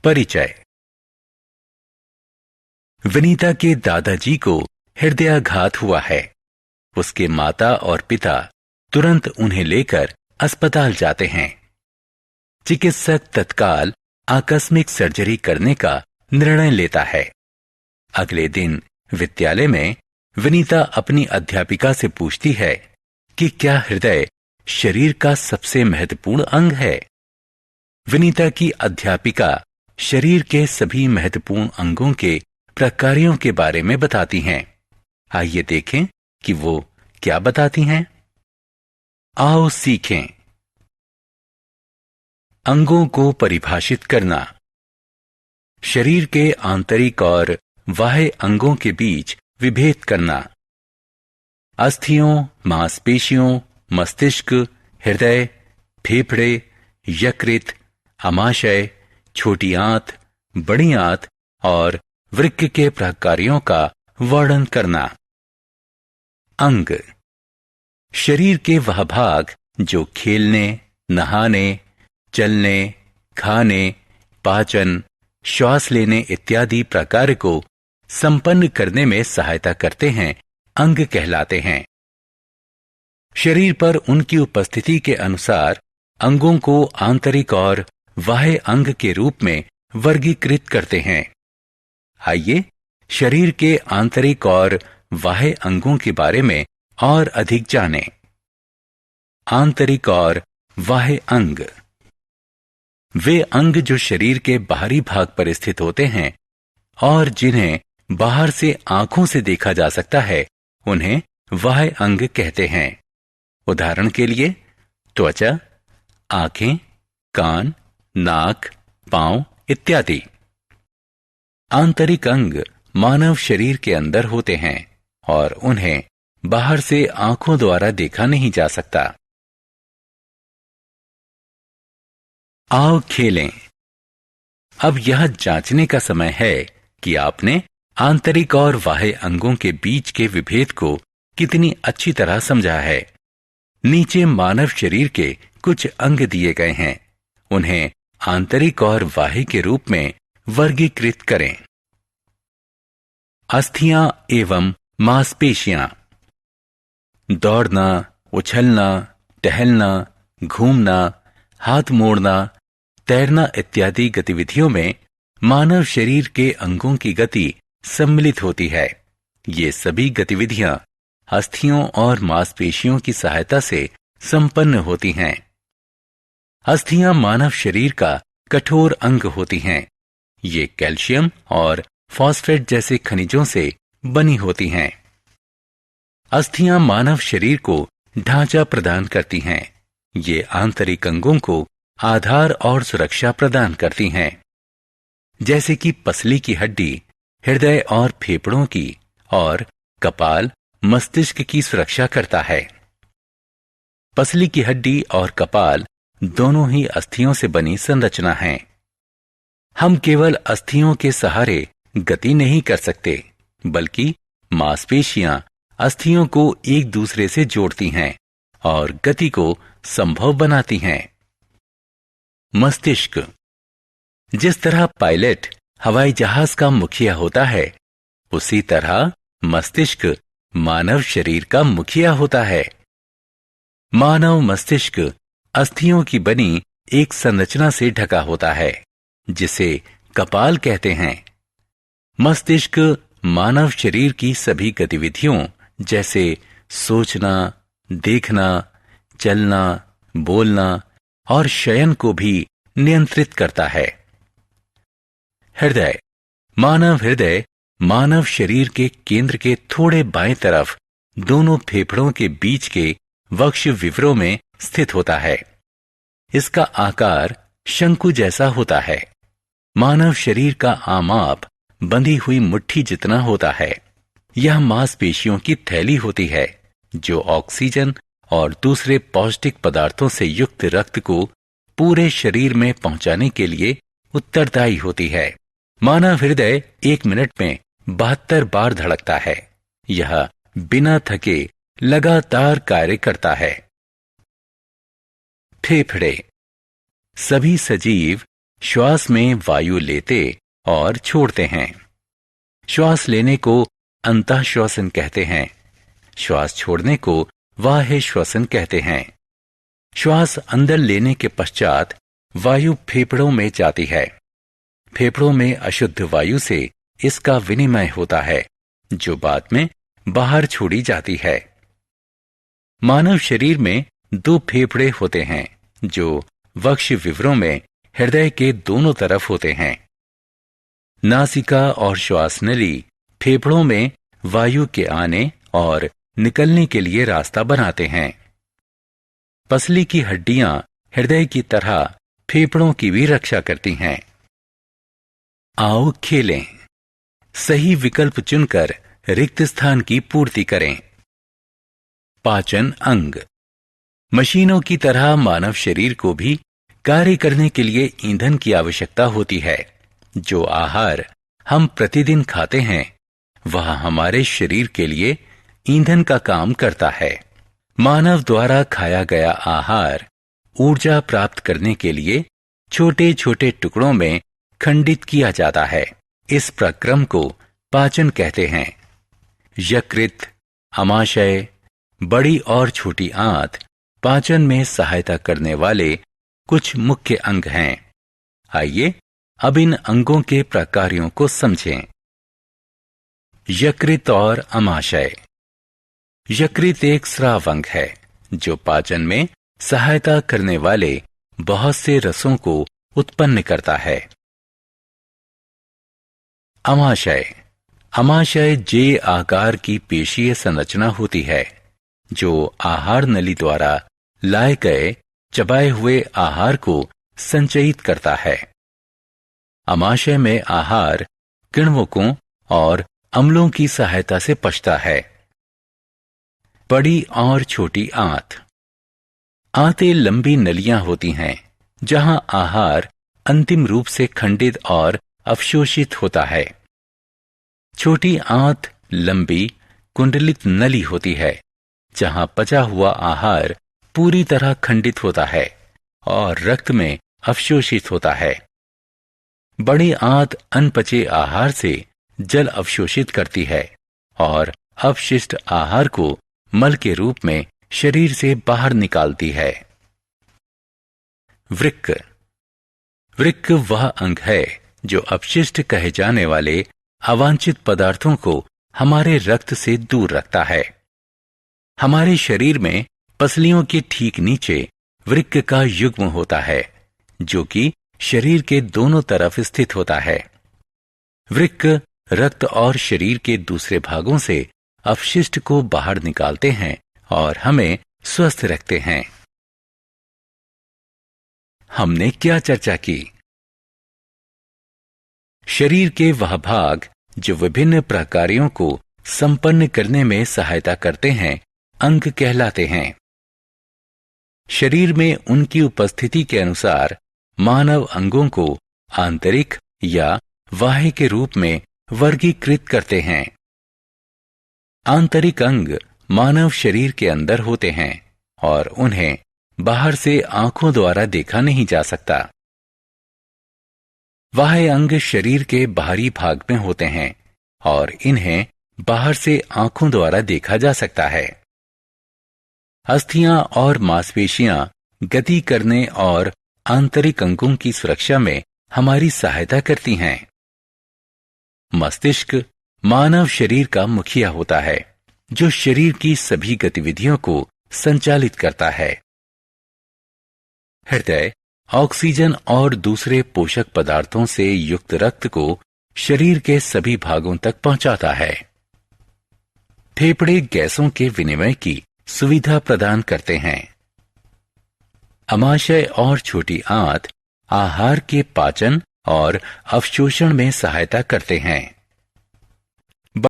परिचय। विनीता के दादाजी को हृदयाघात हुआ है। उसके माता और पिता तुरंत उन्हें लेकर अस्पताल जाते हैं। चिकित्सक तत्काल आकस्मिक सर्जरी करने का निर्णय लेता है। अगले दिन विद्यालय में विनीता अपनी अध्यापिका से पूछती है कि क्या हृदय शरीर का सबसे महत्वपूर्ण अंग है। विनीता की अध्यापिका शरीर के सभी महत्वपूर्ण अंगों के प्रकारों के बारे में बताती हैं। आइए देखें कि वो क्या बताती हैं। आओ सीखें। अंगों को परिभाषित करना। शरीर के आंतरिक और बाह्य अंगों के बीच विभेद करना। अस्थियों, मांसपेशियों, मस्तिष्क, हृदय, फेफड़े, यकृत, आमाशय, छोटी आंत, बड़ी आंत और वृक्क के प्रकारों का वर्णन करना। अंग शरीर के वह भाग जो खेलने, नहाने, चलने, खाने, पाचन, श्वास लेने इत्यादि प्रकार को संपन्न करने में सहायता करते हैं, अंग कहलाते हैं। शरीर पर उनकी उपस्थिति के अनुसार अंगों को आंतरिक और बाह्य अंग के रूप में वर्गीकृत करते हैं। आइए शरीर के आंतरिक और बाह्य अंगों के बारे में और अधिक जानें। आंतरिक और बाह्य अंग वे अंग जो शरीर के बाहरी भाग पर स्थित होते हैं और जिन्हें बाहर से आंखों से देखा जा सकता है, उन्हें बाह्य अंग कहते हैं। उदाहरण के लिए त्वचा, आंखें, कान, नाक, पांव इत्यादि। आंतरिक अंग मानव शरीर के अंदर होते हैं और उन्हें बाहर से आंखों द्वारा देखा नहीं जा सकता। आओ खेलें। अब यह जांचने का समय है कि आपने आंतरिक और बाह्य अंगों के बीच के विभेद को कितनी अच्छी तरह समझा है। नीचे मानव शरीर के कुछ अंग दिए गए हैं, उन्हें आंतरिक और बाह्य के रूप में वर्गीकृत करें। अस्थियां एवं मांसपेशियां। दौड़ना, उछलना, टहलना, घूमना, हाथ मोड़ना, तैरना इत्यादि गतिविधियों में मानव शरीर के अंगों की गति सम्मिलित होती है। ये सभी गतिविधियां अस्थियों और मांसपेशियों की सहायता से संपन्न होती हैं। अस्थियां मानव शरीर का कठोर अंग होती हैं। ये कैल्शियम और फॉस्फेट जैसे खनिजों से बनी होती हैं। अस्थियां मानव शरीर को ढांचा प्रदान करती हैं। ये आंतरिक अंगों को आधार और सुरक्षा प्रदान करती हैं, जैसे कि पसली की हड्डी हृदय और फेफड़ों की और कपाल मस्तिष्क की सुरक्षा करता है। पसली की हड्डी और कपाल दोनों ही अस्थियों से बनी संरचना हैं। हम केवल अस्थियों के सहारे गति नहीं कर सकते, बल्कि मांसपेशियां अस्थियों को एक दूसरे से जोड़ती हैं और गति को संभव बनाती हैं। मस्तिष्क। जिस तरह पायलट हवाई जहाज का मुखिया होता है, उसी तरह मस्तिष्क मानव शरीर का मुखिया होता है। मानव मस्तिष्क अस्थियों की बनी एक संरचना से ढका होता है, जिसे कपाल कहते हैं। मस्तिष्क मानव शरीर की सभी गतिविधियों जैसे सोचना, देखना, चलना, बोलना और शयन को भी नियंत्रित करता है। हृदय। मानव हृदय मानव शरीर के केंद्र के थोड़े बाएं तरफ दोनों फेफड़ों के बीच के वक्ष विवरों में स्थित होता है। इसका आकार शंकु जैसा होता है। मानव शरीर का आमाप बंधी हुई मुट्ठी जितना होता है। यह मांसपेशियों की थैली होती है, जो ऑक्सीजन और दूसरे पौष्टिक पदार्थों से युक्त रक्त को पूरे शरीर में पहुंचाने के लिए उत्तरदायी होती है। मानव हृदय 1 मिनट में 72 बार धड़कता है। यह बिना थके लगातार कार्य करता है। फेफड़े। सभी सजीव श्वास में वायु लेते और छोड़ते हैं। श्वास लेने को अंतःश्वसन कहते हैं। श्वास छोड़ने को बाह्य श्वसन कहते हैं। श्वास अंदर लेने के पश्चात वायु फेफड़ों में जाती है। फेफड़ों में अशुद्ध वायु से इसका विनिमय होता है, जो बाद में बाहर छोड़ी जाती है। मानव शरीर में 2 फेफड़े होते हैं, जो वक्ष विवरों में हृदय के दोनों तरफ होते हैं। नासिका और श्वास नली फेफड़ों में वायु के आने और निकलने के लिए रास्ता बनाते हैं। पसली की हड्डियां हृदय की तरह फेफड़ों की भी रक्षा करती हैं। आओ खेलें। सही विकल्प चुनकर रिक्त स्थान की पूर्ति करें। पाचन अंग। मशीनों की तरह मानव शरीर को भी कार्य करने के लिए ईंधन की आवश्यकता होती है। जो आहार हम प्रतिदिन खाते हैं, वह हमारे शरीर के लिए ईंधन का काम करता है। मानव द्वारा खाया गया आहार ऊर्जा प्राप्त करने के लिए छोटे छोटे टुकड़ों में खंडित किया जाता है। इस प्रक्रम को पाचन कहते हैं। यकृत, आमाशय, बड़ी और छोटी आंत पाचन में सहायता करने वाले कुछ मुख्य अंग हैं। आइए अब इन अंगों के प्रकारों को समझें। यकृत और आमाशय। यकृत एक स्राव अंग है जो पाचन में सहायता करने वाले बहुत से रसों को उत्पन्न करता है। आमाशय। आमाशय जे आकार की पेशीय संरचना होती है, जो आहार नली द्वारा लाए गए चबाए हुए आहार को संचयित करता है। आमाशय में आहार किण्वकों और अम्लों की सहायता से पचता है। बड़ी और छोटी आंत। आंतें लंबी नलियां होती हैं, जहां आहार अंतिम रूप से खंडित और अवशोषित होता है। छोटी आंत लंबी कुंडलित नली होती है, जहां पचा हुआ आहार पूरी तरह खंडित होता है और रक्त में अवशोषित होता है। बड़ी आंत अनपचे आहार से जल अवशोषित करती है और अपशिष्ट आहार को मल के रूप में शरीर से बाहर निकालती है। वृक्क। वृक्क वह अंग है जो अपशिष्ट कहे जाने वाले अवांछित पदार्थों को हमारे रक्त से दूर रखता है। हमारे शरीर में पसलियों के ठीक नीचे वृक्क का युग्म होता है, जो कि शरीर के दोनों तरफ स्थित होता है। वृक्क रक्त और शरीर के दूसरे भागों से अपशिष्ट को बाहर निकालते हैं और हमें स्वस्थ रखते हैं। हमने क्या चर्चा की? शरीर के वह भाग जो विभिन्न प्रकारों को संपन्न करने में सहायता करते हैं, अंग कहलाते हैं। शरीर में उनकी उपस्थिति के अनुसार मानव अंगों को आंतरिक या बाह्य के रूप में वर्गीकृत करते हैं। आंतरिक अंग मानव शरीर के अंदर होते हैं और उन्हें बाहर से आंखों द्वारा देखा नहीं जा सकता। बाह्य अंग शरीर के बाहरी भाग में होते हैं और इन्हें बाहर से आंखों द्वारा देखा जा सकता है। अस्थियां और मांसपेशियां गति करने और आंतरिक अंगों की सुरक्षा में हमारी सहायता करती हैं। मस्तिष्क मानव शरीर का मुखिया होता है, जो शरीर की सभी गतिविधियों को संचालित करता है। हृदय ऑक्सीजन और दूसरे पोषक पदार्थों से युक्त रक्त को शरीर के सभी भागों तक पहुंचाता है। फेफड़े गैसों के विनिमय की सुविधा प्रदान करते हैं। आमाशय और छोटी आंत आहार के पाचन और अवशोषण में सहायता करते हैं।